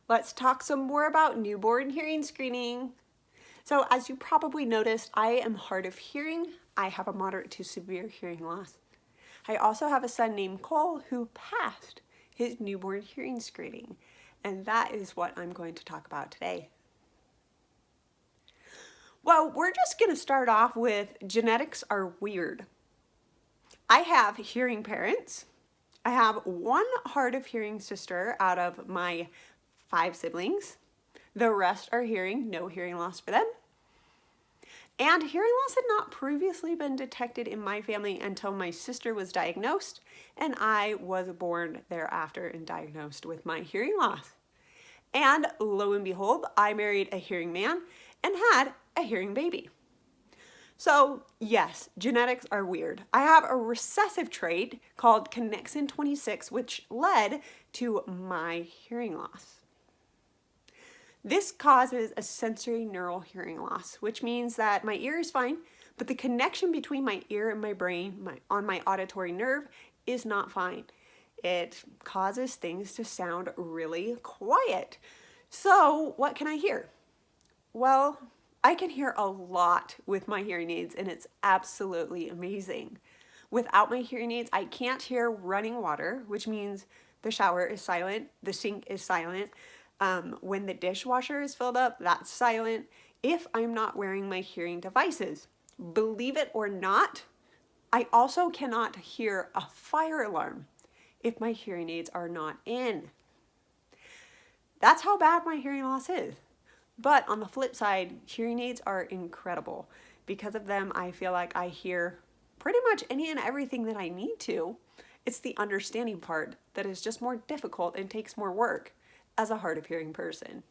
Let's talk some more about newborn hearing screening. So as you probably noticed, I am hard of hearing. I have a moderate to severe hearing loss. I also have a son named Cole who passed his newborn hearing screening, and that is what I'm going to talk about today. Well, we're just going to start off with genetics are weird. I have hearing parents. I have one hard of hearing sister out of my 5 siblings. The rest are hearing, no hearing loss for them. And hearing loss had not previously been detected in my family until my sister was diagnosed, and I was born thereafter and diagnosed with my hearing loss. And lo and behold, I married a hearing man and had a hearing baby. So yes, genetics are weird. I have a recessive trait called connexin 26, which led to my hearing loss. This causes a sensory neural hearing loss, which means that my ear is fine, but the connection between my ear and my brain on my auditory nerve is not fine. It causes things to sound really quiet. So what can I hear? Well, I can hear a lot with my hearing aids, and it's absolutely amazing. Without my hearing aids, I can't hear running water, which means the shower is silent, the sink is silent. When the dishwasher is filled up, that's silent if I'm not wearing my hearing devices. Believe it or not, I also cannot hear a fire alarm if my hearing aids are not in. That's how bad my hearing loss is. But on the flip side, hearing aids are incredible. Because of them, I feel like I hear pretty much any and everything that I need to. It's the understanding part that is just more difficult and takes more work as a hard of hearing person.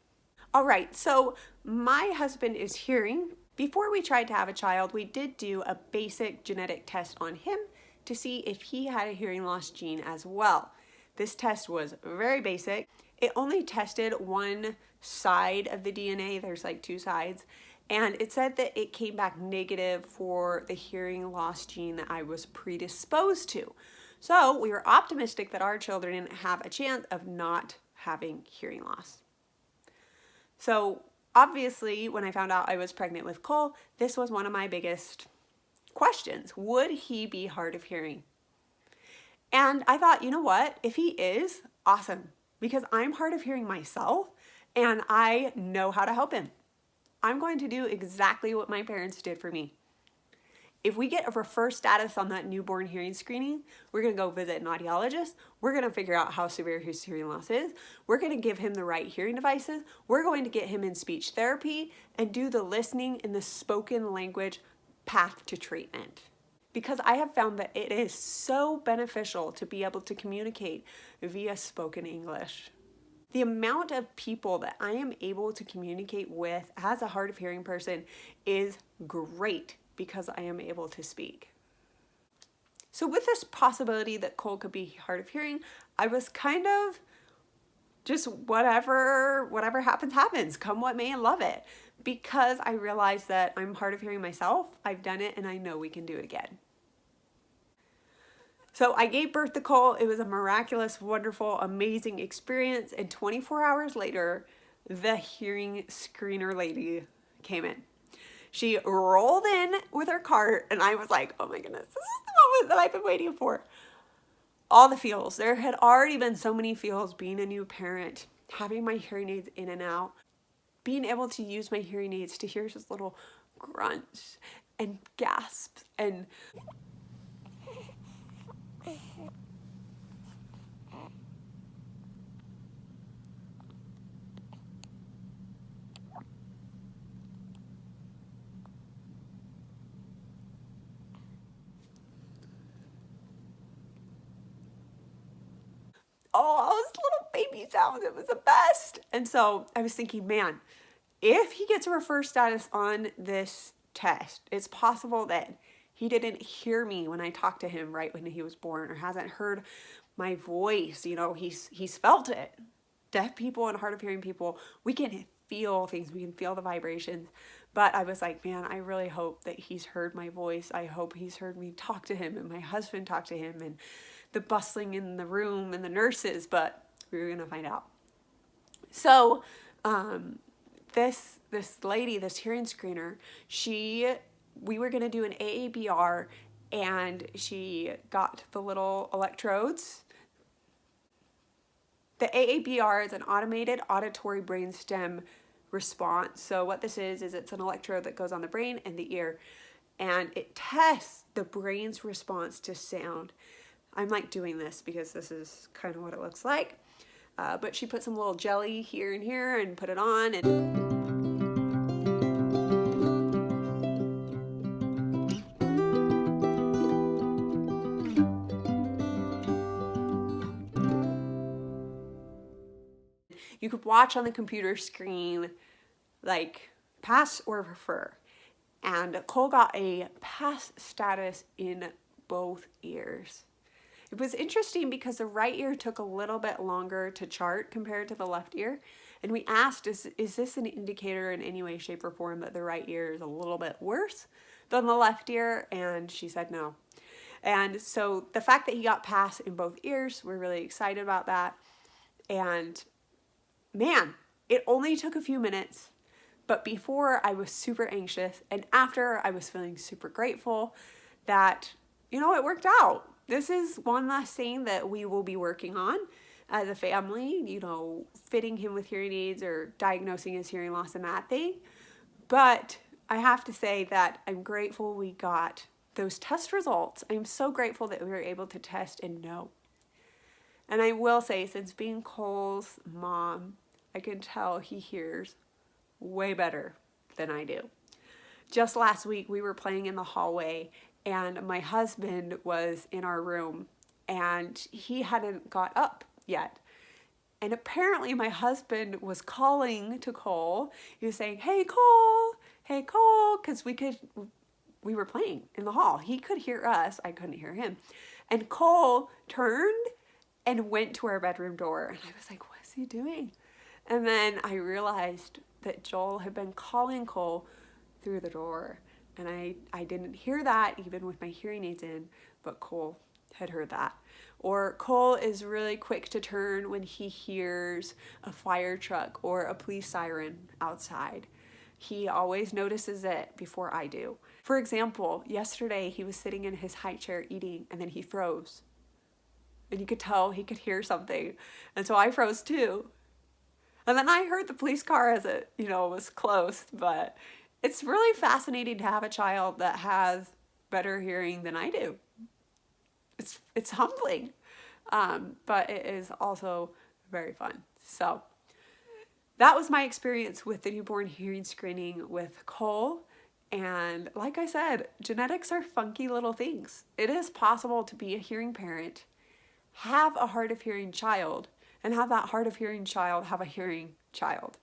All right, so my husband is hearing. Before we tried to have a child, we did do a basic genetic test on him to see if he had a hearing loss gene as well. This test was very basic. It only tested one side of the DNA. There's like 2 sides. And it said that it came back negative for the hearing loss gene that I was predisposed to. So we were optimistic that our children have a chance of not having hearing loss. So obviously, when I found out I was pregnant with Cole, this was one of my biggest questions. Would he be hard of hearing? And I thought, you know what? If he is, awesome. Because I'm hard of hearing myself and I know how to help him. I'm going to do exactly what my parents did for me. If we get a refer status on that newborn hearing screening, we're going to go visit an audiologist. We're going to figure out how severe his hearing loss is. We're going to give him the right hearing devices. We're going to get him in speech therapy and do the listening in the spoken language path to treatment. Because I have found that it is so beneficial to be able to communicate via spoken English. The amount of people that I am able to communicate with as a hard of hearing person is great because I am able to speak. So with this possibility that Cole could be hard of hearing, I was kind of just whatever happens, come what may and love it. Because I realized that I'm hard of hearing myself, I've done it and I know we can do it again. So I gave birth to Cole. It was a miraculous, wonderful, amazing experience. And 24 hours later, the hearing screener lady came in. She rolled in with her cart and I was like, oh my goodness, this is the moment that I've been waiting for. All the feels. There had already been so many feels being a new parent, having my hearing aids in and out, being able to use my hearing aids to hear just little grunts and gasps and all those little baby sounds. It was the best. And so I was thinking, man, if he gets a refer status on this test, it's possible that he didn't hear me when I talked to him right when he was born, or hasn't heard my voice. You know, he's felt it. Deaf people and hard of hearing people, we can feel things. We can feel the vibrations. But I was like, man, I really hope that he's heard my voice. I hope he's heard me talk to him and my husband talk to him and the bustling in the room and the nurses, but we were going to find out. So this lady, this hearing screener, we were gonna do an AABR, and she got the little electrodes. The AABR is an automated auditory brainstem response. So what this is it's an electrode that goes on the brain and the ear, and it tests the brain's response to sound. I'm like doing this because this is kind of what it looks like. But she put some little jelly here and here and put it on, and you could watch on the computer screen like pass or refer. And Cole got a pass status in both ears. It was interesting because the right ear took a little bit longer to chart compared to the left ear. And we asked, is this an indicator in any way, shape, or form that the right ear is a little bit worse than the left ear? And she said no. And so the fact that he got pass in both ears, we're really excited about that. And man, it only took a few minutes, but before I was super anxious, and after I was feeling super grateful that, you know, it worked out. This is one last thing that we will be working on as a family, you know, fitting him with hearing aids or diagnosing his hearing loss and that thing. But I have to say that I'm grateful we got those test results. I'm so grateful that we were able to test and know. And I will say, since being Cole's mom, I can tell he hears way better than I do. Just last week, we were playing in the hallway, and my husband was in our room, and he hadn't got up yet. And apparently my husband was calling to Cole. He was saying, hey, Cole, because we were playing in the hall. He could hear us. I couldn't hear him. And Cole turned and went to our bedroom door. And I was like, what is he doing? And then I realized that Joel had been calling Cole through the door. And I didn't hear that even with my hearing aids in, but Cole had heard that. Or Cole is really quick to turn when he hears a fire truck or a police siren outside. He always notices it before I do. For example, yesterday he was sitting in his high chair eating, and then he froze. And you could tell he could hear something. And so I froze too. And then I heard the police car as it, you know, was close. But it's really fascinating to have a child that has better hearing than I do. It's humbling, but it is also very fun. So that was my experience with the newborn hearing screening with Cole. And like I said, genetics are funky little things. It is possible to be a hearing parent, have a hard of hearing child, and have that hard of hearing child have a hearing child.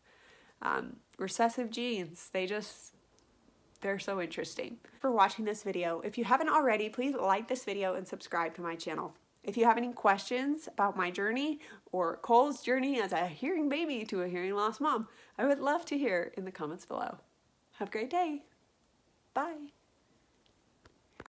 Recessive genes, they're so interesting. For watching this video. If you haven't already, please like this video and subscribe to my channel. If you have any questions about my journey or Cole's journey as a hearing baby to a hearing loss mom, I would love to hear in the comments below. Have a great day. Bye.